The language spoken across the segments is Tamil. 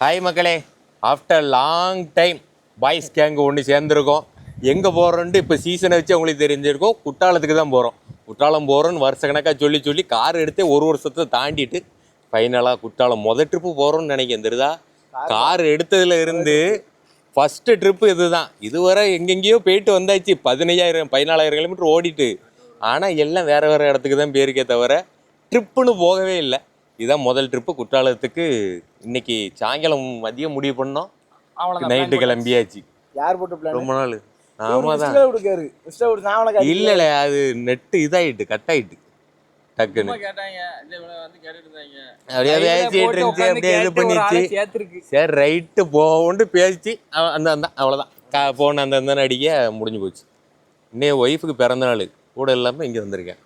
ஹாய் மக்களே, after long time boys gang ஒன்று சேர்ந்துருக்கோம். எங்கே போகிறோன்ட்டு இப்போ சீசனை வச்சு உங்களுக்கு தெரிஞ்சிருக்கோம். குற்றாலத்துக்கு தான் போகிறோம். குற்றாலம் போகிறோன்னு வருஷ கணக்காக சொல்லி கார் எடுத்து ஒரு வருஷத்தை தாண்டிட்டு ஃபைனலாக குற்றாலம் மொதல் ட்ரிப்பு போகிறோன்னு நினைக்கிறேன். தெரியுதா, கார் எடுத்ததுல இருந்து ஃபஸ்ட்டு ட்ரிப்பு இது தான். இதுவரை எங்கெங்கேயோ போயிட்டு வந்தாச்சு, 14,000 கிலோமீட்டர் ஓடிட்டு. ஆனால் எல்லாம் வேறு வேறு இடத்துக்கு தான் போயிருக்கே தவிர ட்ரிப்புன்னு போகவே இல்லை. இதுதான் முதல் ட்ரிப்பு குற்றாலத்துக்கு. இன்னைக்கு சாயங்காலம் மதியம் முடிவு பண்ணோம், நைட்டு கிளம்பியாச்சு. யார் போட்டு பிளான்? ரொம்ப நாள். ஆமாதான். இல்ல அது நெட்டு இதாயிட்டு, கட் ஆயிட்டு டக்குன்னு. அப்படியே பேசிட்டு இருந்துச்சு, அப்படியே இது பண்ணிச்சு. சரி ரைட்டு போவோன்ட்டு பேசிச்சு. அந்த அந்த அவ்வளோதான் போன அந்த அடிக்க முடிஞ்சு போச்சு. இன்னைக்கு ஒய்ஃபுக்கு பிறந்த நாள் கூட இல்லாமல் இங்கே வந்திருக்கேன்.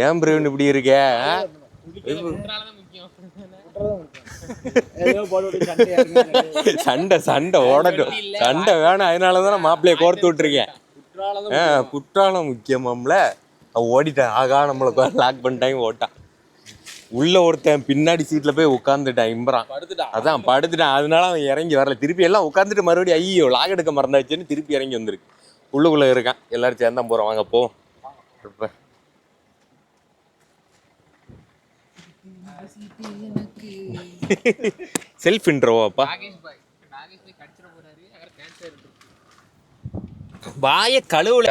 ஏன் பிரவீன் இப்படி இருக்க? சண்டை ஓடட்டும், சண்டை வேணும். அதனாலதான் மாப்பிள்ளைய கோர்த்து விட்டுருக்கேன். குற்றாலம் முக்கியமாம்ல. ஓடிட்டேன். ஆகா, நம்மளை லாக் பண்ணிட்டாங்க. ஓட்டான் உள்ள ஒருத்தன் பின்னாடி சீட்ல போய் உட்காந்துட்டான். இம்பறான், அதான் படுத்துட்டான். அதனால அவன் இறங்கி வரல. திருப்பி எல்லாம் உட்காந்துட்டு மறுபடியும் ஐயோ லாக் எடுக்க மறந்தாச்சுன்னு திருப்பி இறங்கி வந்துருக்கு. உள்ளுக்குள்ள இருக்கான். எல்லாரும் சேர்ந்தான் போறோம். வாங்க போ. செல்ஃப் இன்ட்ரோவாப்பா. பாய கழுவுல.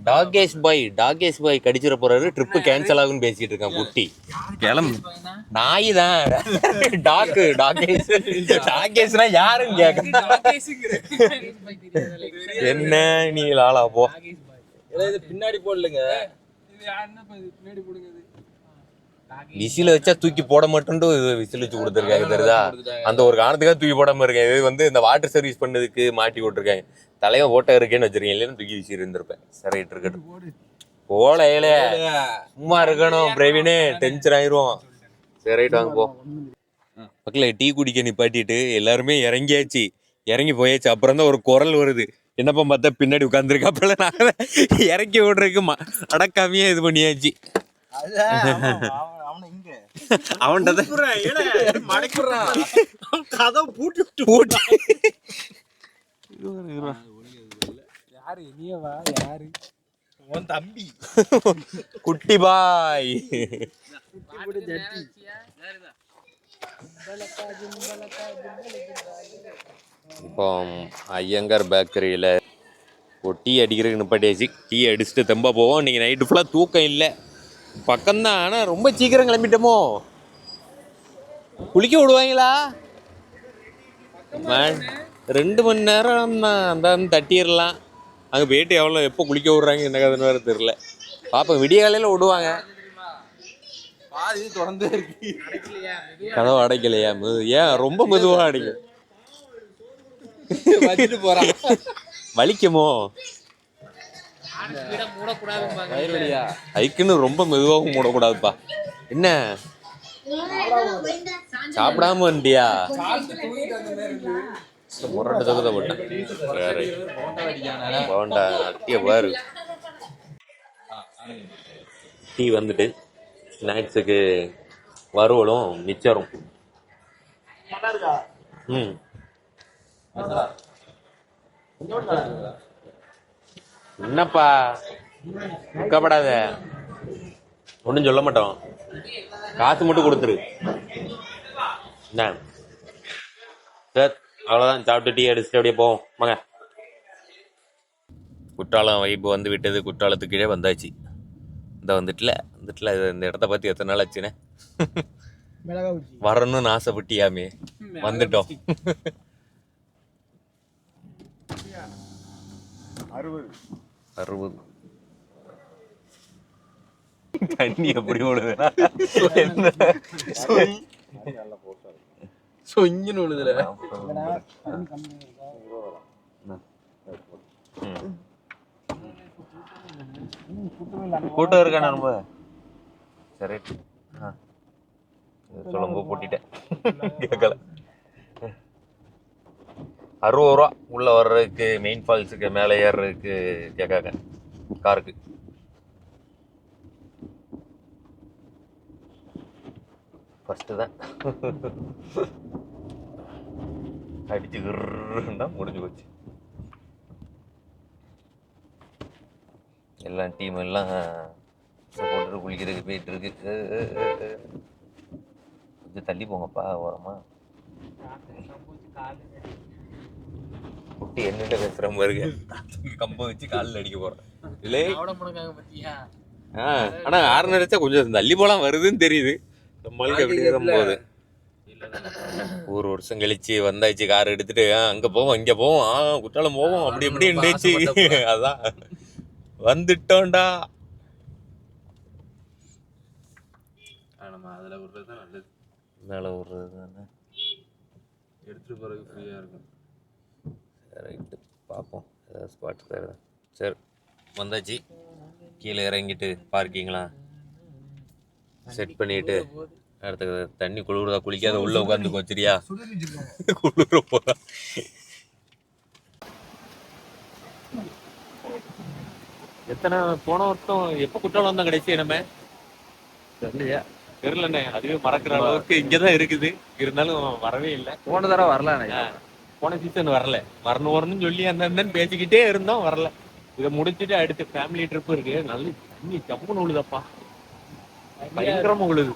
டாகேஷ் பாய் கடிச்சிட போறாரு. ட்ரிப்பு கேன்சல் ஆகுன்னு பேசிட்டு இருக்கான். குட்டி கிளம்பு. நாய் தான் டாகேஷ்னா யாருன்னு கேட்க. என்ன நீ லாலா போ. பின்னாடி போடலுங்க, விசில வச்சா தூக்கி போட மாட்டோம்ட்டு விசில் வச்சு கொடுத்துருக்காங்க. தெரியுதா, அந்த ஒரு காரணத்துக்காக தூக்கி போடாம இருக்கேன். இது வந்து இந்த வாட்டர் சர்வீஸ் பண்ணதுக்கு மாட்டி விட்டுருக்காங்க. தலைவன் ஓட்ட இருக்கேன்னு வச்சிருக்கேன். இல்லைன்னு தூக்கி விசி இருந்திருப்பேன். சரி இருக்கட்டும். போலையில சும்மா இருக்கணும் பிரவீனு, டென்ஷன் ஆயிரும். சரி ரைட் வாங்க போ. மக்களே, டீ குடிக்க நிப்பாட்டிட்டு எல்லாருமே இறங்கியாச்சு. இறங்கி போயாச்சு. அப்புறம் தான் ஒரு குரல் வருது. என்னப்பா பார்த்தா பின்னாடி உட்காந்துருக்காப்பல. நாங்கள் இறக்கி விடுறதுக்கு அடக்காமையே இது பண்ணியாச்சு. அவன்கிட்ட குட்டி பாய். இப்போ ஐயங்கார் பேக்கரியில் ஒரு டீ அடிக்கிறதுக்கு நிப்பாட்டியாச்சு. டீ அடிச்சுட்டு தெம்பா போவோம். இன்னைக்கு நைட்டு ஃபுல்லாக தூக்கம் இல்லை. பக்கம்தான், ஆனால் ரொம்ப சீக்கிரம் கிளம்பிட்டோமோ. குளிக்க விடுவாங்களா? 2 மணி நேரம் தான். அந்த தட்டிடலாம். அங்கே போயிட்டு எப்போ குளிக்க விடுறாங்க என்ன கதைன்னு வேறு தெரில. பாப்பா விடிய காலையில் விடுவாங்க. கதவு அடைக்கலையா? ஏன் ரொம்ப மெதுவாக அடைக்கும்? வலிக்குமோ? ஐக்குன்னு ரொம்ப மெதுவாகவும் மூடக்கூடாதுப்பா. என்ன சாப்பிடாம வந்துட்டியா? முரட்டு தகுத போட்டேன். போண்டா அட்டிய பாரு. டீ வந்துட்டு ஸ்நாக்ஸுக்கு வறுவலும் மிச்சரும். என்னப்பா முக்கப்படாத, ஒன்றும் சொல்ல மாட்டோம். காசு மட்டும் கொடுத்துரு. என்ன சார், அவ்வளோதான். சாப்பிட்டு டீ அடிச்சுட்டு அப்படியே போவோம் வாங்க. குற்றாலம் வைப்பு வந்து விட்டது. குற்றாலத்துக்கு கீழே வந்தாச்சு. இந்த வந்துட்டுல இந்த இடத்த பற்றி எத்தனை நாள் ஆச்சுன்னு வரணும்னு ஆசைப்பட்டியாமே, வந்துட்டோம். 60 தண்ணி எப்படி ஓடுதுன்னா சொஞ்சுன்னு ஓடுதுல. கூட்டம் இருக்கானே ரொம்ப. சரி சொல்லுங்க, போட்டிட்டேன் கேட்கல. 60 ரூபா உள்ள வர்றதுக்கு, மெயின் ஃபால்ஸுக்கு மேலே ஏறுறதுக்கு கேட்காங்க காருக்கு. ஃபஸ்ட்டு தான் அடிச்சுக்கிறா முடிஞ்சு போச்சு. எல்லாம் டீம் எல்லாம் போட்டு குளிக்கிறதுக்கு போயிட்டு இருக்கு. கொஞ்சம் தள்ளி போங்கப்பா ஓரமா. குட்டி என்னட்ட பேசுற பாருங்க. கம்ப வச்சு காலில் அடிக்க போறேன் இல்லை. ஆனா ஆறுனு அடிச்சா கொஞ்சம் தள்ளி போலாம் வருதுன்னு தெரியுது. நம்மளுக்கு எப்படி போகுது. ஒரு வருஷம் கழிச்சு வந்தாச்சு கார் எடுத்துட்டு அங்க போவோம் இங்க போவோம் குற்றாலம் போவோம் அப்படி இப்படி இருந்துச்சு. அதான் வந்துட்டோம்டா. நம்ம அதில் விடுறது தான் நல்லது. மேலே விடுறது தானே எடுத்துகிட்டு போகிறதுக்கு ஃப்ரீயாக இருக்கும். ரைட்டு பார்ப்போம் ஏதாவது ஸ்பாட் தான். சரி வந்தாச்சு. கீழே இறங்கிட்டு பார்க்கிங்லாம் செட் பண்ணிட்டு அடுத்த தண்ணி குளிர்றதா குளிக்காத உள்ள உட்காந்து வச்சிரியா குளிர போறா. எத்தனை போன வருஷம் எப்போ குற்றாலம் வந்தோம் கடைசி நம்ம தெரியலையா? தெரியலண்ணே. அதுவே மறக்கிற அளவுக்கு இங்கதான் இருக்குது. இருந்தாலும் வரவே இல்லை. போன தடவை வரல. போன சீசன் வரல. வரணும்னு சொல்லி அந்த பேசிக்கிட்டே இருந்தோம் வரல. இதை முடிச்சுட்டு அடுத்து ஃபேமிலி ட்ரிப் இருக்கு. நல்ல தண்ணி ஜம்முன்னு உழுதப்பா. பயங்கரமா உழுது.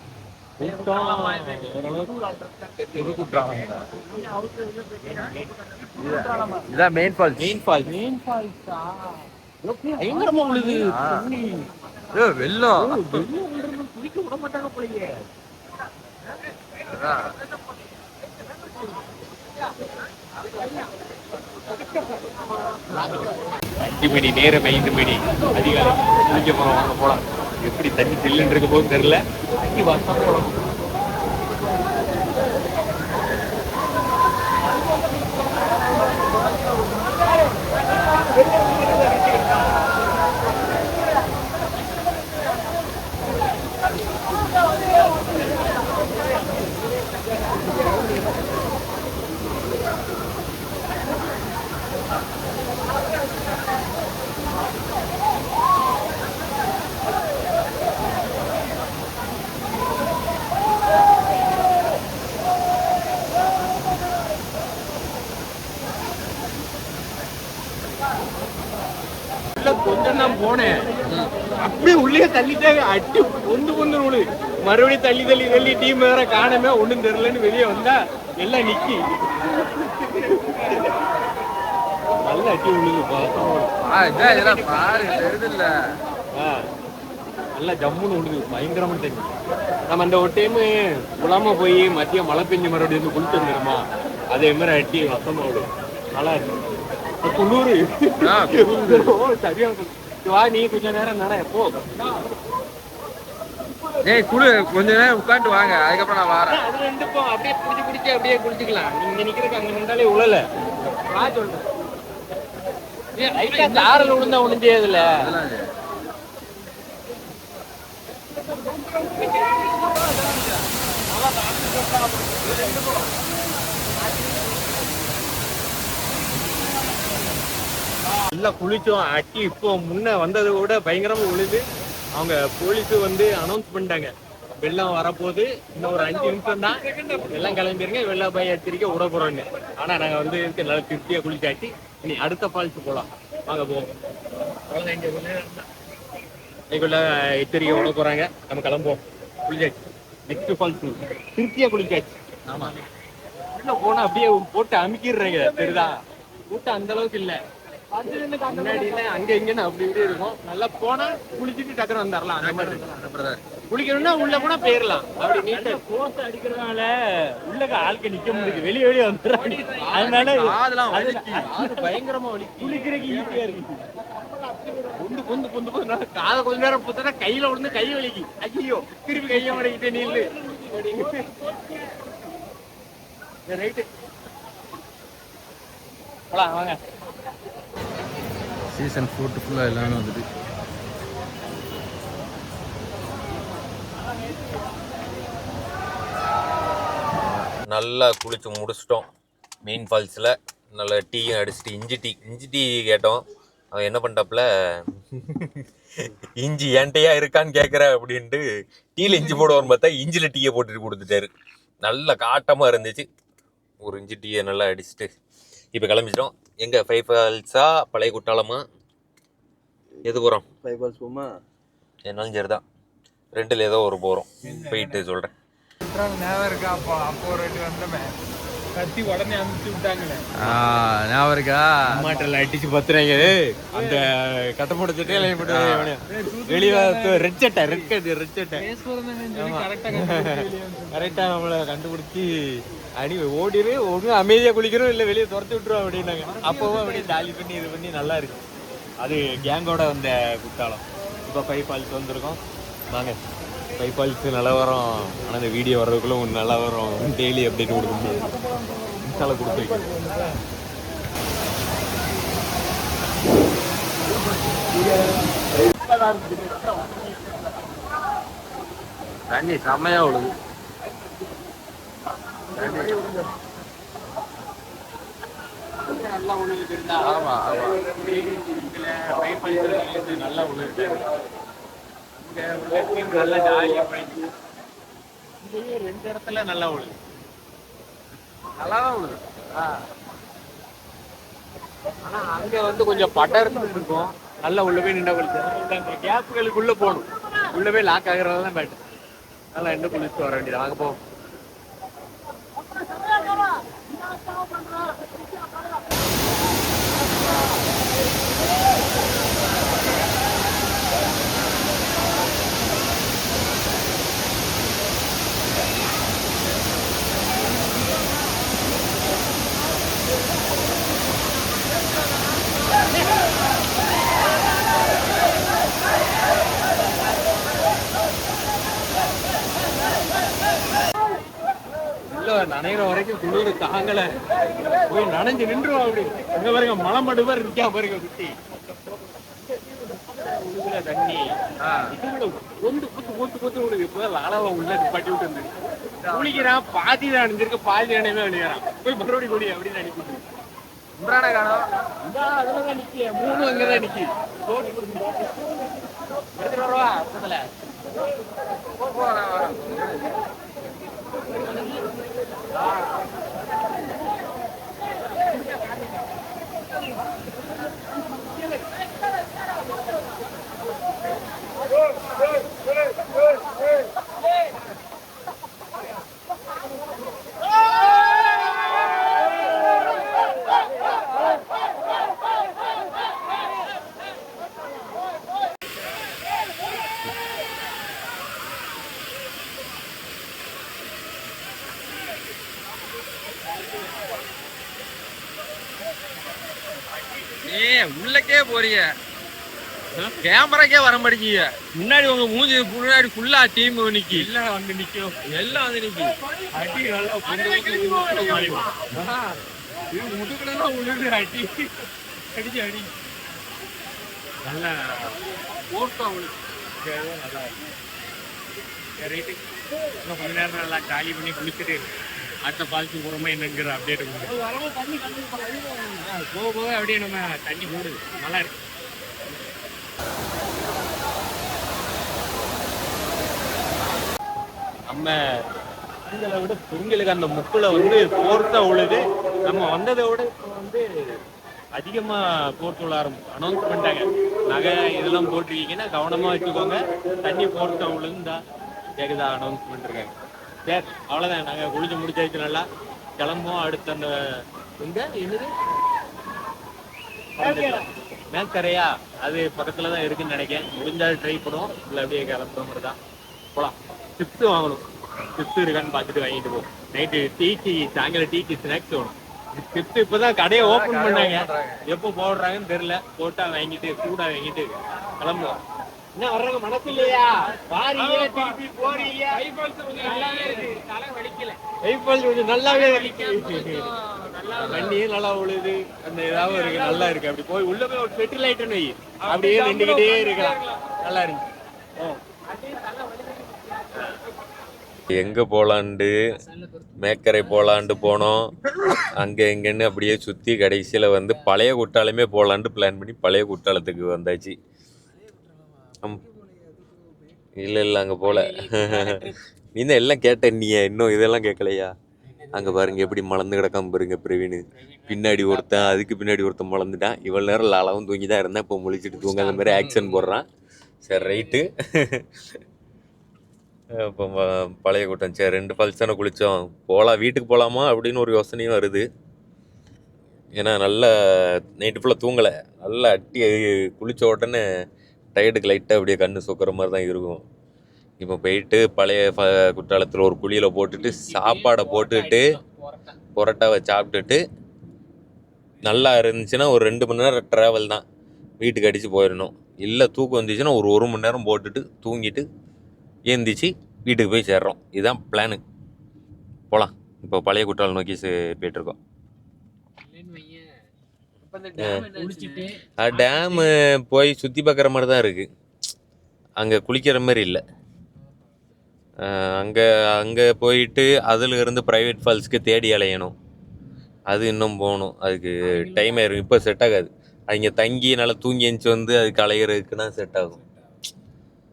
இதான் மெயின் ஃபால்ஸ். பயங்கரமா உழுது. வெள்ளம் குளிக்க விட மாட்டாங்க போலயே. 5 மணி நேரம் 5 மணி அதிகாலை குளிக்க போறோம். வாங்க போலாம். எப்படி தண்ணி சில்லுன்னு இருக்க போது தெரியல. தண்ணி வாசம் போலாம். கொஞ்சம் தான் போனேன். அப்படியே உள்ளே தள்ளிட்டே அட்டி பொந்து நூலு. மறுபடியும் தள்ளி டீம் வேற காணமே ஒண்ணும் தெரியலன்னு வெளியே வந்தா எல்லாம் நிக்கி நல்ல அட்டி உழுது. நல்லா ஜம்முன்னு உழுது. பயங்கரமா தண்ணி. நம்ம அந்த ஒரு டைம் உலாம போய் மதியம் மழை பெஞ்சு மறுபடியும் வந்து குளிச்சு வந்துடுமா அதே மாதிரி அட்டி வசமா விடும். நல்லா இருக்கு. குளிரு சரியா. வா நீ கொஞ்ச நேரம் நட. எப்போ குளு கொஞ்ச நேரம் உட்காந்து வாங்க. அதுக்கப்புறம் நான் வரேன். அது ரெண்டு அப்படியே பிடிச்சி அப்படியே குளிச்சுக்கலாம். நீங்க நிக்கிறதுக்கு அங்க நின்றாலே உழல. நான் சொல்றேன் தாரல் விழுந்தா ஒண்ணும் இதுல எல்லாம் குளிச்சோம். அட்டி இப்போ முன்ன வந்ததை விட பயங்கரமா உழுது. அவங்க போலீஸ் வந்து அனௌன்ஸ் பண்ணிட்டாங்க வெள்ளம் வரப்போகுது, இன்னும் ஒரு 5 நிமிஷம் தான், எல்லாம் கிளம்பிருங்க, வெள்ள போய் எச்சரிக்கை விட போறோம்னு. ஆனா நாங்க வந்து நல்லா திருப்தியா குளிச்சாச்சு. இனி அடுத்த ஃபால்ஸ் போலாம். வாங்க போவோம். இன்னைக்குள்ள எச்சரிக்கை விட போறாங்க. நம்ம கிளம்புவோம். குளிச்சாச்சு. நெக்ஸ்ட் ஃபால்ஸ் திருப்தியா குளிச்சாச்சு. ஆமா உள்ள போனா அப்படியே போட்டு அமுக்கிடுறாங்க. தெரியுதா? கூட்டம் அந்த அளவுக்கு இல்ல. முன்னாடி அங்க இங்கன்னு அப்படி இப்படி இருக்கும். நல்லா போனா குளிச்சுட்டு டக்குனு வந்துடலாம். அந்த மாதிரி குளிக்கணும்னா உள்ள போனா போயிடலாம். அப்படி நீட்டா போஸ்ட் அடிக்கிறதுனால உள்ள ஆளுக்கு நிக்க முடியுது. வெளியே வந்துடுறாங்க. அதனால பயங்கரமா வலி. குளிக்கிறதுக்கு ஈஸியா இருக்கு. பொந்து பொந்து பொந்து பொந்து காதை கொஞ்ச நேரம் புத்தா கையில விழுந்து கை வலிக்கு. ஐயோ திருப்பி கையை மடக்கிட்டே நீல்லு. ரைட்டு போலாம் வாங்க. சீசன் ஃப்ரூட் ஃபுல்லாக எல்லாமே வந்துட்டு நல்லா குளிச்சு முடிச்சிட்டோம். மெயின் ஃபால்ஸில் நல்லா டீயும் அடிச்சுட்டு இஞ்சி டீ கேட்டோம். அவன் என்ன பண்ணிட்டாப்புல இஞ்சி என்கிட்டயா இருக்கான்னு கேட்குற அப்படின்ட்டு டீல இஞ்சி போடுவான்னு பார்த்தா இஞ்சியில் டீயை போட்டுட்டு கொடுத்துட்டாரு. நல்ல காட்டமாக இருந்துச்சு. ஒரு இஞ்சி டீயை நல்லா அடிச்சுட்டு இப்போ கிளம்பிச்சிட்டோம். எங்கே ஃபைவ் ஃபால்ஸா பழைய குட்டாலமா எது போகிறோம்? ஃபைவ் ஃபால்ஸ் போமா? என்னாலும் சரி தான், ரெண்டில் ஏதோ ஒரு போகிறோம். போயிட்டு சொல்கிறேன். ஞாபகம் இருக்கா? அப்போ ஒரு ரெண்டு வந்தோமே, கத்தி உடனே அனுப்பிச்சு விட்டாங்களே, ஞாபகம் இருக்கா? மாட்டில் அடிச்சு பத்துறாங்க. அந்த கட்ட போட்டு சட்டையில வெளியே ரெட் சட்டை கரெக்டாக நம்மளை கண்டுபிடிச்சி அடி ஓடிடு ஒன்றும் அமைதியாக குளிக்கிறோம், இல்லை வெளியே துரத்து விட்டுருவோம் அப்படின்னாங்க. அப்போவும் அப்படியே ஜாலி பண்ணி இது பண்ணி நல்லா இருக்கு. அது கேங்கோட வந்த குத்தாலம். இப்போ ஃபைவ் ஃபால்ஸ் வந்திருக்கோம். வாங்க ஃபைவ் ஃபால்ஸ் நல்லா வரும். ஆனால் இந்த வீடியோ வர்றதுக்குள்ள ஒன்று நல்லா வரும். டெய்லி அப்டேட் கொடுக்க முடியாது. இன்ஸ்டால கொடுத்து வைக்கணும். தண்ணி செம்மையா விழுது. நல்லா உழுது. ஆமா ஆமா, நல்லா உழுது. நல்லா ஜாலியாக போயிட்டு ரெண்டு இடத்துல நல்லா உழுது. நல்லாதான் விழுது. ஆனா அங்க வந்து கொஞ்சம் படர்ந்து இருக்கும். நல்லா உள்ள போய் நின்று குளிச்சு அந்த கேப்புகளுக்குள்ள போகணும். உள்ள போய் லாக் ஆகுறதுதான் பேட்டர். நல்லா என்ன குளிச்சுட்டு வர வேண்டியது. வாங்க போவோம். நனைகிற வரைக்கும் குளிர் தாங்கல, போய் நனைஞ்சு நின்றுவோம். அப்படி எங்க பாருங்க மலை மடு மாதிரி இருக்கா பாருங்க. குட்டி தண்ணி கொண்டு கூத்து கூத்து கூத்து விடுது. இப்போதான் அளவா உள்ள பட்டி விட்டு வந்து குளிக்கிறான். பாதி தான் அணிஞ்சிருக்க, பாதி அணையமே வெளியேறான். போய் மறுபடியும் குடி அப்படின்னு அனுப்பிட்டு அதுலதான் நிக்க. மூணு அங்கதான் நிக்கி. எடுத்துட்டு வரவா பக்கத்துல உள்ளக்கே போறீங்க, கேமராக்கே வர மாட்டேங்க. முன்னாடி உங்க மூஞ்சி முன்னாடி ஃபுல்லா டீம் நிக்கி, எல்லாம் வந்து நிக்கும், எல்லாம் வந்து நிக்கி. அடி நல்லா முதுகுலாம் உழுது அடி அடிச்சு அடி நல்லா போட்டோ நல்லா ரைட்டு. இன்னும் கொஞ்ச நேரம் நல்லா காலி பண்ணி குளிச்சுட்டு அடுத்த ஃபால்ஸுக்கு போகிறோமா என்னங்கிற அப்டேட் போக போக அப்படியே நம்ம தண்ணி போடுது. நல்லா இருக்கு. நம்ம பெண்களை விட பெண்களுக்கு அந்த முக்கில் வந்து போர்த்தா உழுது. நம்ம வந்ததை விட இப்போ வந்து அதிகமாக போர்த்து விழ அனௌன்ஸ் பண்ணிட்டாங்க. நகை இதெல்லாம் போட்டிருக்கீங்கன்னா கவனமாக வச்சுக்கோங்க, தண்ணி போர்த்தா உழுந்தா கேக்குதா அனௌன்ஸ் பண்ணிருக்காங்க. சரி அவ்வளோதான், நாங்கள் குளிச்சு முடிச்சாச்சு. நல்லா கிளம்போம். அடுத்து அந்த எங்க என்னது மேற்கரையா, அது பக்கத்தில் தான் இருக்குன்னு நினைக்கிறேன். முடிஞ்சால் ட்ரை பண்ணுவோம், இல்லை அப்படியே கிளம்புற மாதிரி தான் போகலாம். சிப்ஸ் வாங்கணும். சிப்ஸ் இருக்கான்னு பார்த்துட்டு வாங்கிட்டு போவோம். நைட்டு டீக்கு சாயங்காலம் டீக்கு ஸ்நாக்ஸ் வேணும். சிப்ஸ் இப்போதான் கடையை ஓப்பன் பண்ணாங்க, எப்போ போடுறாங்கன்னு தெரியல. போட்டா வாங்கிட்டு சூடா வாங்கிட்டு கிளம்புவோம். என்ன வர்றாங்க மனசு இல்லையா? வாரீங்க திருப்பி போறீங்க. கொஞ்சம் நல்லாவே இருக்கு, தலை வலிக்கல. கொஞ்சம் நல்லாவே வலிக்கல. தண்ணியும் நல்லா உழுது, அந்த இதாவும் இருக்கு, நல்லா இருக்கு. அப்படி போய் உள்ள போய் ஒரு செட்டில் ஆயிட்டோன்னு வை, அப்படியே நின்றுக்கிட்டே இருக்கலாம். நல்லா இருக்கு. எங்கே போகலான்ட்டு மேக்கரை போகலான்ட்டு போனோம். அங்கே எங்கன்னு அப்படியே சுற்றி கடைசியில் வந்து பழைய குற்றாலமே போகலான்ட்டு பிளான் பண்ணி பழைய குற்றாலத்துக்கு வந்தாச்சு. இல்லை அங்கே போகல. நீ தான் எல்லாம் கேட்ட, நீ இன்னும் இதெல்லாம் கேட்கலையா? அங்கே பாருங்க எப்படி மலர்ந்து கிடக்காம பாருங்க பிரவீன். பின்னாடி ஒருத்தன், அதுக்கு பின்னாடி ஒருத்தன் மலர்ந்துட்டான். இவ்வளோ நேரம் லாலாவும் தூங்கி தான் இருந்தேன். இப்போ முழிச்சிட்டு தூங்காத மாதிரி ஆக்ஷன் போடுறான். சரி ரைட்டு. இப்போ பழைய கூட்டம். சரி 2 ஃபால்ஸ் தானே குளித்தோம், போகலாம் வீட்டுக்கு போகலாமா அப்படின்னு ஒரு யோசனையும் வருது. ஏன்னா நல்லா நைட்டு ஃபுல்லாக தூங்கலை. நல்லா அட்டி குளித்த உடனே டயர்டுக்கு லைட்டாக அப்படியே கண்ணு சொக்கிற மாதிரி தான் இருக்கும். இப்போ போயிட்டு பழைய குற்றாலத்தில் ஒரு குழியில் போட்டுட்டு சாப்பாடை போட்டுட்டு பொரோட்டாவை சாப்பிட்டுட்டு நல்லா இருந்துச்சுன்னா ஒரு 2 மணி நேரம் ட்ராவல் தான், வீட்டுக்கு அடித்து போயிடணும். இல்லை தூக்கம் வந்துச்சுன்னா ஒரு 1 மணி நேரம் போட்டுட்டு தூங்கிட்டு ஏந்திச்சு வீட்டுக்கு போய் சேர்றோம். இதுதான் பிளானு. போகலாம். இப்போ பழைய குற்றாலம் நோக்கி போயிட்டுருக்கோம். டேமு போய் சுற்றி பார்க்குற மாதிரி தான் இருக்குது, அங்கே குளிக்கிற மாதிரி இல்லை. அங்கே போயிட்டு அதில் இருந்து ப்ரைவேட் ஃபால்ஸ்க்கு தேடி அலையணும். அது இன்னும் போகணும், அதுக்கு டைம் ஆயிரும். இப்போ செட் ஆகாது. அவங்க தங்கி நல்லா தூங்கி எழுந்துச்சி வந்து அதுக்கு அலையிறதுக்குன்னா செட் ஆகும்.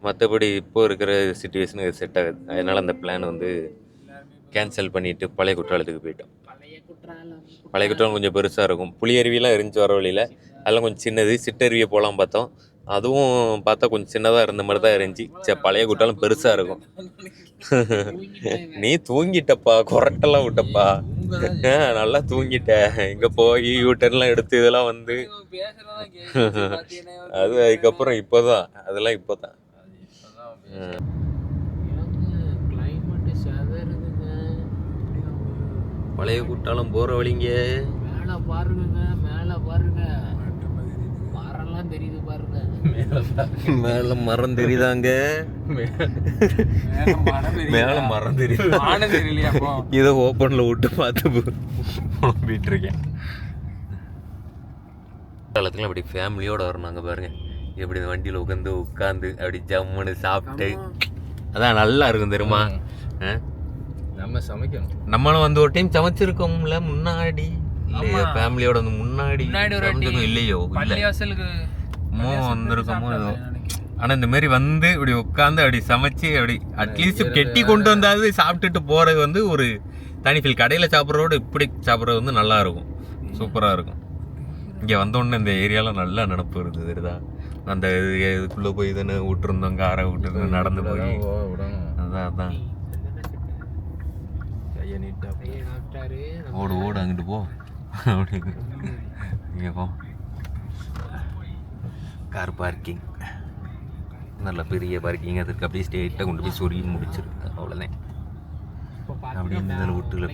மற்றபடி இப்போ இருக்கிற சுச்சுவேஷனுக்கு செட் ஆகாது. அதனால் அந்த பிளான் வந்து கேன்சல் பண்ணிவிட்டு பழைய குற்றாலத்துக்கு போயிட்டோம். பழைய குற்றாலம் கொஞ்சம் பெருசாக இருக்கும். புளியருவிலாம் இருந்துச்சு வர வழியில், அதெல்லாம் கொஞ்சம் சின்னது. சிட்டருவியை போகலாம் பார்த்தோம், அதுவும் பார்த்தா கொஞ்சம் சின்னதாக இருந்த மாதிரி தான் இருந்துச்சு. சரி பழைய குற்றாலம் பெருசாக இருக்கும். நீ தூங்கிட்டப்பா, கொரட்டெல்லாம் விட்டப்பா, நல்லா தூங்கிட்ட. இங்கே போய் யூட்டர்லாம் எடுத்து இதெல்லாம் வந்து அது அதுக்கப்புறம் இப்போதான் அதெல்லாம் இப்போதான். பழைய குற்றாலம் போகிற வழிங்க மேலே பாருங்க, மேலே பாருங்க, மரம்லாம் தெரியுது பாருங்க. மேல மரம் தெரியுதாங்க, மேல மரம் தெரியுது. இதை ஓப்பன்ல விட்டு பார்த்து போயிட்டு இருக்கேன். காலத்துல அப்படி ஃபேமிலியோட வரணும். பாருங்க எப்படி இந்த வண்டியில் உட்காந்து அப்படி ஜம்முன்னு சாப்பிட்டு, அதான் நல்லா இருக்கும் தெரியுமா. நம்ம சமைக்கணும். நம்மளும் வந்து ஒரு டைம் சமைச்சிருக்கோம்ல முன்னாடி, இல்லையா? ஃபேமிலியோட வந்து முன்னாடி இல்லையோ, பள்ளிவாசலுக்கு வந்திருக்கோமோ ஏதோ. ஆனால் இந்த மாதிரி வந்து இப்படி உட்காந்து அப்படி சமைச்சு அப்படி அட்லீஸ்ட் கெட்டி கொண்டு வந்தாது சாப்பிட்டுட்டு போகிறது வந்து ஒரு தனி ஃபீல். கடையில் சாப்பிட்றதோட இப்படி சாப்பிட்றது வந்து நல்லா இருக்கும், சூப்பராக இருக்கும். இங்கே வந்தோடனே இந்த ஏரியாலாம் நல்லா நினப்பு வருது தெரியுதா. அந்த இதுக்குள்ளே போய் தானே விட்டுருந்தோம், காரை விட்டுருந்தோம், நடந்து போய். அதான் ஓடு அங்கிட்டு போ அப்படின்னு. இங்கே போ, கார் பார்க்கிங் நல்ல பெரிய பார்க்கிங். அதுக்கு அப்படியே ஸ்ட்ரெயிட்டாக கொண்டு போய் சொருகி முடிச்சிருக்கு, அவ்வளோதான். அப்படியே இந்த விட்டுல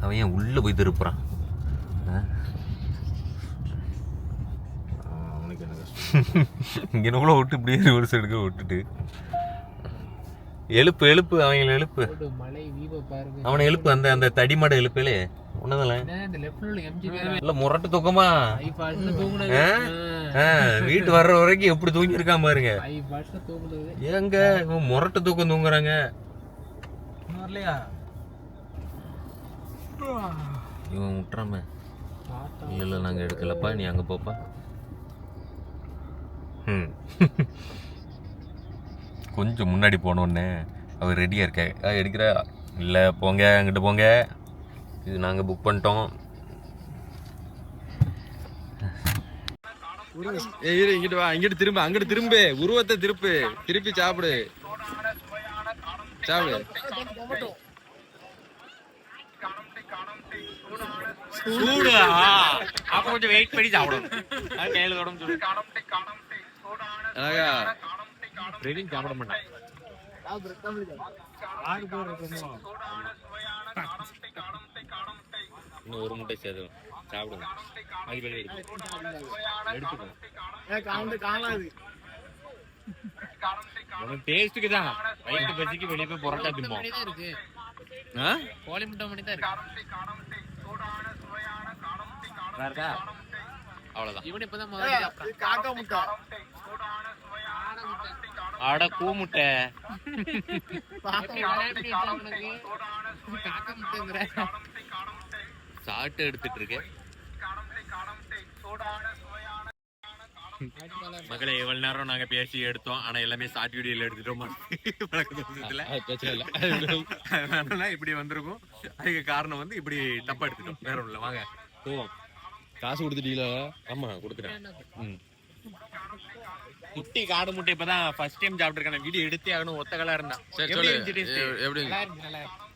அவன் ஏன் உள்ளே போய் திருப்புறான்? இங்கே கூட விட்டு இப்படியே ஒரு சைடுக்கு விட்டுட்டு எழுப்பு அவங்களை எழுப்பு, அவனை எழுப்பு. அந்த தடிமாட எழுப்பலே ஒன்னதெல்லாம் இல்ல முரட்டு தூக்கமா. வீட்டு வர்ற வரைக்கும் எப்படி தூங்கி இருக்காம பாருங்க. ஏங்க முரட்டு தூக்கம் தூங்குறாங்க. இவன் விட்டுறாம. இல்ல நாங்க எடுக்கலப்பா, நீ அங்க போப்பா. கொஞ்சம் முன்னாடி போனோடனே அவர் ரெடியாக இருக்க எடுக்கிற. இல்லை போங்க, அங்கிட்டு போங்க, இது நாங்கள் புக் பண்ணிட்டோம். இங்கிட்டு வா, இங்கிட்டு திரும்ப, அங்கிட்டு திரும்ப, உருவத்தை திருப்பி சாப்பிடு. சூடு அப்ப கொஞ்சம் வெயிட் பண்ணி சாப்பிடணும். கையில தொடர்ந்து சூடு பிரவீன் சாப்பிட மாட்டான். இன்னும் ஒரு முட்டை சேர்த்து சாப்பிடுங்க. டேஸ்ட்டுக்கு தான், வயிற்று பசிக்கு வெளியே போய் புரோட்டா திம்போம். கோழி முட்டை மணி தான் இருக்கு. அவ்வளோதான். இவன் இப்பதான் அட கூமுட்டை சாட்டு எடுத்துட்டு இருக்கேன். மக்களை எவ்வளவு நேரம் நாங்க பேசி எடுத்தோம், ஆனா எல்லாமே ஷார்ட் வீடியோல எடுத்துட்டோம். அதனால இப்படி வந்திருக்கும். அதுக்கு காரணம் வந்து இப்படி தப்பா எடுத்துட்டோம், வேற ஒண்ணுல. வாங்க போவோம். காசு கொடுத்துட்டீங்களா? ஆமா கொடுத்துட்டேன். குட்டி காடு முட்டை இப்பதான் ஃபர்ஸ்ட் டைம் சாப்பிட்டுருக்கேன். வீடியோ எடுத்தே ஆகணும். ஒத்த கலா இருந்தா சரி எப்படி சொல்லு. இருந்துச்சு taste? எப்படி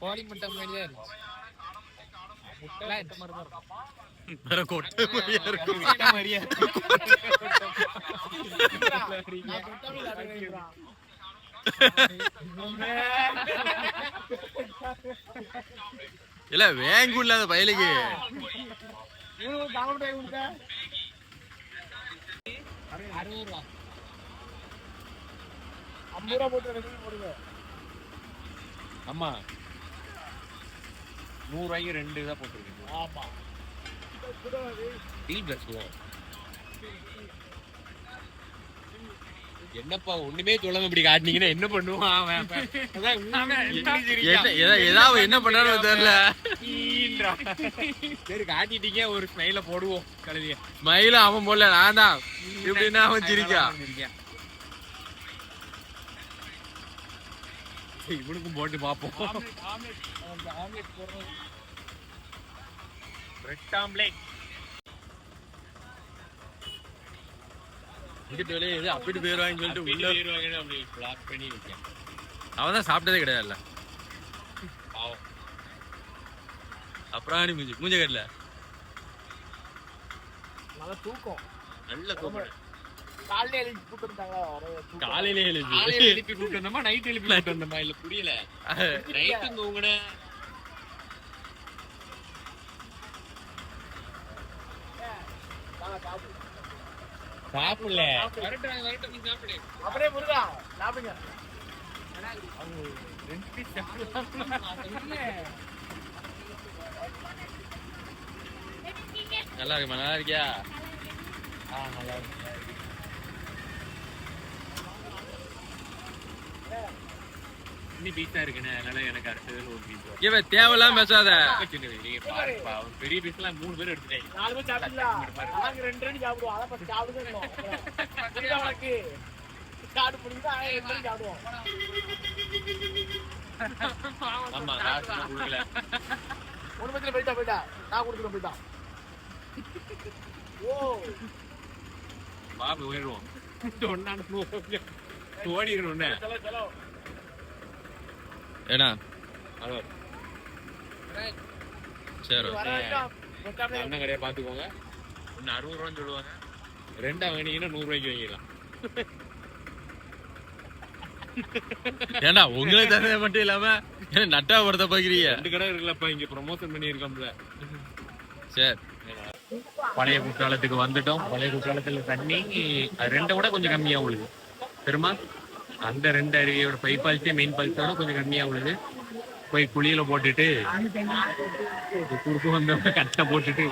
கோழி முட்டை மாதிரியே இருந்துச்சு. வேற கொட்டை மாதிரியா இருக்கும். இல்ல வேங்கு இல்லாத பயலுக்கு ஆமா 100 ரூபாய்க்கு 2 தான் போட்டுருக்கீங்க. ஆமா. டீல் பிளஸ் என்னப்பா ஒண்ணுமே சொல்லாம இப்படி காட்டினீங்கன்னா என்ன பண்ணுவான் அவன்? ஏதாவது என்ன பண்ணாலும் தெரியல. சரி காட்டிட்டீங்க, ஒரு ஸ்மைல போடுவோம். கழுதிய மயில அவன் போல நான் தான் இப்படின்னா அவன் சிரிக்கா. இவனுக்கும் போட்டு பாப்போம். பிரெட் ஆம்லேட் இங்கிட்டு வெளியே எது அப்படி போயிருவாங்கன்னு சொல்லிட்டு உள்ள அப்படி பிளாக் பண்ணி வைக்கேன். அவன் தான் சாப்பிட்டதே கிடையாதுல்ல. அப்புறம் மூஞ்ச கட்டல. நல்ல தூக்கம். நல்ல தூக்கம். காலையில எழுப்பி கூப்பிட்டுருந்தாங்க. காலையில எழுப்பி கூப்பிட்டு வந்தோமா, நைட் எழுப்பி கூப்பிட்டு வந்தோமா? இல்ல புரியல. நைட்டு தூங்குன சாப்பிடல. அப்படியே முருகா சாப்பிடுங்க. நல்லா இருக்குமா? நல்லா இருக்கியா? நல்லா இருக்கு. இன்னும் பீஸா இருக்குண்ணே, அதனால எனக்கு அடுத்தது ஒரு பீஸ். இவன் தேவையில்லாம பேசாத. நீங்க பாருப்பா, அவன் பெரிய பீஸ் எல்லாம் 3 பேர் எடுத்துட்டாங்க. 4 பேர் சாப்பிடலாம். நாங்க 2 சாப்பிடுவோம். அத பத்தி சாப்பிடுவோம். உனக்கு சாடு புடிச்சா 2 சாப்பிடுவோம். ஆமா காசு கொடுக்கல. ஒரு பத்தில போயிட்டா நான் கொடுத்துறேன் போயிட்டா. ஓ பாபு போயிடுவோம். சொன்னானு ஓடிடணும்னே. ஏன்னா ஹலோ சரி அண்ணன் கடையை பார்த்துக்கோங்க. இன்னும் 60 ரூபான்னு சொல்லுவாங்க. 2 வாங்கினீங்கன்னா 100 ரூபாய்க்கு வாங்கிடலாம். ஏண்டா உங்களே தந்தது மட்டும் இல்லாம நட்டா படத்தை பாக்குறீங்க. 2 கடை இருக்குல்லப்பா, இங்க ப்ரமோஷன் பண்ணியிருக்கோம்ல. சரி பழைய குற்றாலத்துக்கு வந்துட்டோம். பழைய குற்றாலத்துல தண்ணி 2 விட கொஞ்சம் கம்மியா உள்ளது. பெருமா அந்த 2 அருவியோட பைப்பால்ஸே மெயின் பால்ஸோட கொஞ்சம் கம்மியா உள்ளது. போய் குளியில போட்டுட்டு குறுக்கு வந்த கட்டை போட்டுட்டு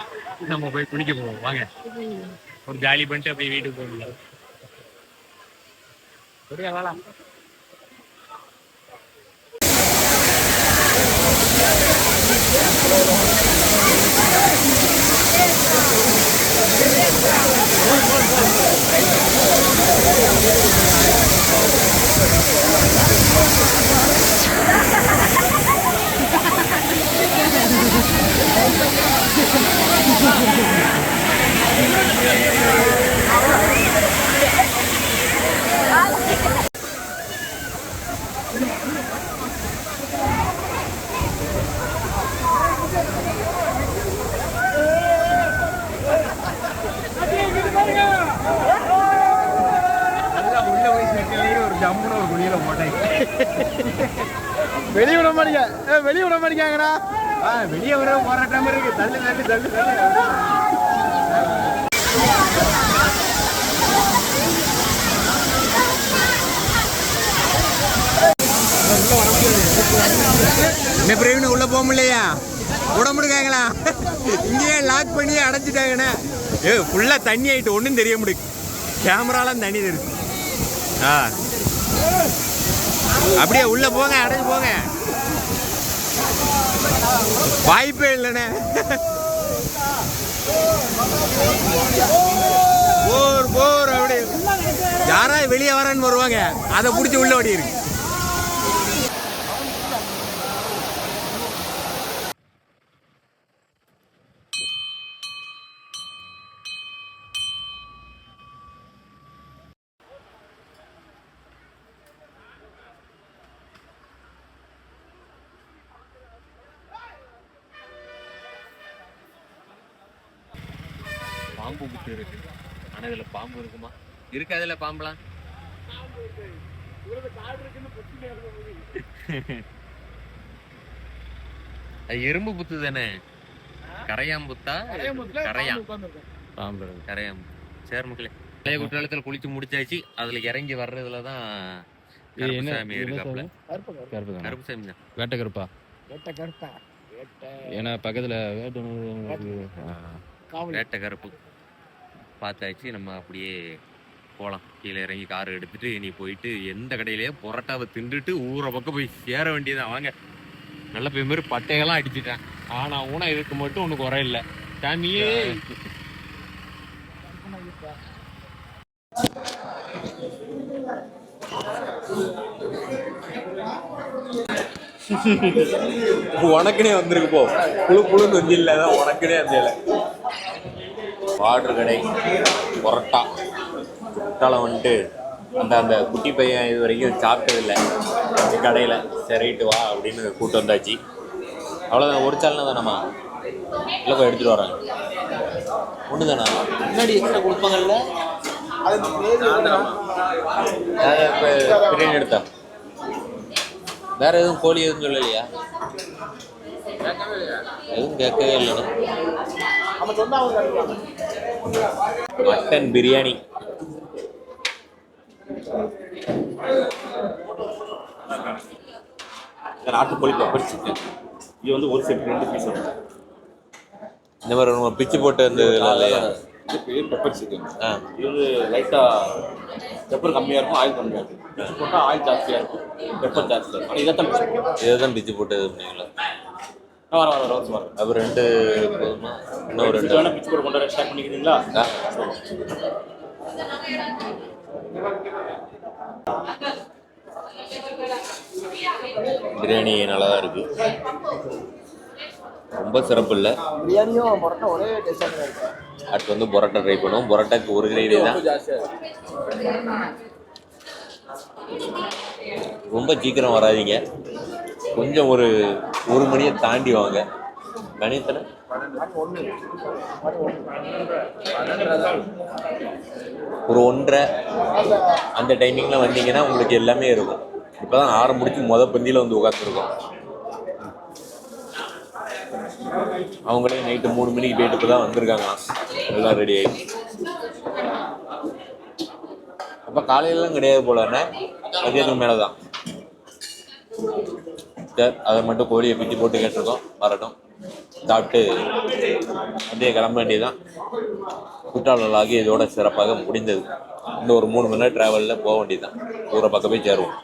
நம்ம போய் குளிக்க போவோம். வாங்க ஒரு ஜாலி பண்ணிட்டு அப்படியே வீட்டுக்கு போகலாம். சரியா வேலை. வெளிய விட மாட்டீங்க. வெளிய விட மாட்டீங்கடா. வெளியே வர போராட்டம் இருக்கு. தள்ளு தள்ளு தள்ளு தள்ளு. என்ன பிரவீன் உள்ள போக முடியலையா? விட முடியாங்களா? இங்கேயே லாக் பண்ணி அடைச்சிட்டாங்கண்ணே. ஃபுல்லா தண்ணி ஆயிட்டு ஒன்றும் தெரிய முடியும். கேமராலாம் தண்ணி தெரியும். அப்படியே உள்ள போங்க, அடைஞ்சு போங்க. வாய்ப்பே இல்லைண்ணே. போர் போர் அப்படி யாரா வெளியே வரேன்னு வருவாங்க, அதை பிடிச்சி உள்ள ஓடி இருக்கு. பாம்பு புத்து இருக்கு, ஆனா இதுல பாம்பு இருக்குமா? இருக்கு அதுல பாம்புலாம். அது எறும்பு புத்து தானே, கரையாம் புத்தா? கரையாம் பாம்பு, கரையாம். சரி மக்களே, பழைய குற்றாலத்துல குளிச்சு முடிச்சாச்சு. அதுல இறங்கி வர்றதுலதான் கருப்புசாமி இருக்காப்ல. கருப்புசாமி தான். வேட்டை கருப்பா, ஏன்னா பக்கத்துல வேட்டை கருப்பு பார்த்தாச்சு. நம்ம அப்படியே போகலாம். கீழே இறங்கி கார் எடுத்துட்டு நீ போயிட்டு எந்த கடையிலேயே பொரோட்டாவை தின்றுட்டு ஊரை பக்கம் போய் சேர வேண்டியதான். வாங்க. நல்ல போய் மாதிரி பட்டையெல்லாம் அடிச்சுட்டேன். ஆனா ஊனா இதுக்கு மட்டும் ஒன்று குறை இல்லை சாமியே. உனக்குனே வந்திருக்கு போ. புழு புழுன்னு வந்து இல்லைதான் உனக்குனே அந்த ஆர்டர் கடை பொரோட்டா. குற்றாலம் வந்துட்டு அந்த அந்த குட்டி பையன் இது வரைக்கும் சாப்பிட்டதில்லை கடையில். சரிட்டு வா அப்படின்னு கூட்டு வந்தாச்சு. அவ்வளோதான். ஒரு சால்னா தானம்மா? இல்லை போய் எடுத்துகிட்டு வராங்க. ஒன்று தானா? முன்னாடி எக்ஸ்ட்ரா கொடுப்பாங்கல்ல. இப்போ பிரியாணி எடுத்தா வேற எதுவும் கோழி எதுவும் சொல்லலையா? எதுவும் கேட்கவே இல்லைண்ணா. மட்டன் பிரியாணி. நாட்டுக்கோழி பெப்பர் சிக்கன். இது வந்து ஒரு செட் 2 பீஸ் வரும். இந்த மாதிரி நம்ம பிச்சு போட்டு இருந்ததுலாம் இல்லையா? இது பேர் பெப்பர் சிக்கன். இது வந்து லைட்டாக பெப்பர் கம்மியாக இருக்கும், ஆயில் கம்மியாக இருக்கும். பிச்சு போட்டால் ஆயில் ஜாஸ்தியாக இருக்கும், பெப்பர் ஜாஸ்தியாக இருக்கும். ஆனால் இதை தான் பிச்சு போட்டது பண்ணீங்களா? வர அப்போ 2 போதுமா? இன்னும் 2 வேணால் பிச்சு போட்டு கொண்டு வர ஸ்டார்ட் பண்ணிக்கிறீங்களா? பிரியாணி நல்லா தான் இருக்கு, ரொம்ப சிறப்பு இல்லை. பிரியாணியும் பரோட்டா ஒரே டேஸ்டாக இருக்கு. அடுத்து வந்து பரோட்டா ட்ரை பண்ணுவோம். பரோட்டாக்கு ஒரு கிரேவி தான். ரொம்ப சீக்கிரம் வராதிங்க, கொஞ்சம் ஒரு 1 மணியை தாண்டி வாங்க. கணித்தனை 1:30 அந்த டைமிங்கில் வந்தீங்கன்னா உங்களுக்கு எல்லாமே இருக்கும். இப்போ தான் 6 முடிச்சு பந்தியில் வந்து உட்காந்துருக்கோம். அவங்களே நைட்டு 3 மணிக்கு போயிட்டு இப்போ தான் வந்திருக்காங்களாம். எல்லாம் ரெடி ஆகி. அப்போ காலையிலலாம் கிடையாது போலண்ணே, மதியத்துக்கு மேலே தான். சரி, அதை மட்டும் கோழியை பிச்சு போட்டு கேட்டிருக்கோம். வரட்டும், சாப்பிட்டு அப்படியே கிளம்ப வேண்டியதுதான். குற்றாலம் இதோட சிறப்பாக முடிந்தது. இன்னும் ஒரு 3 மணி நேரம் ட்ராவலில் போக வேண்டியதுதான். ஊரை பக்கம் போய் சேருவோம்.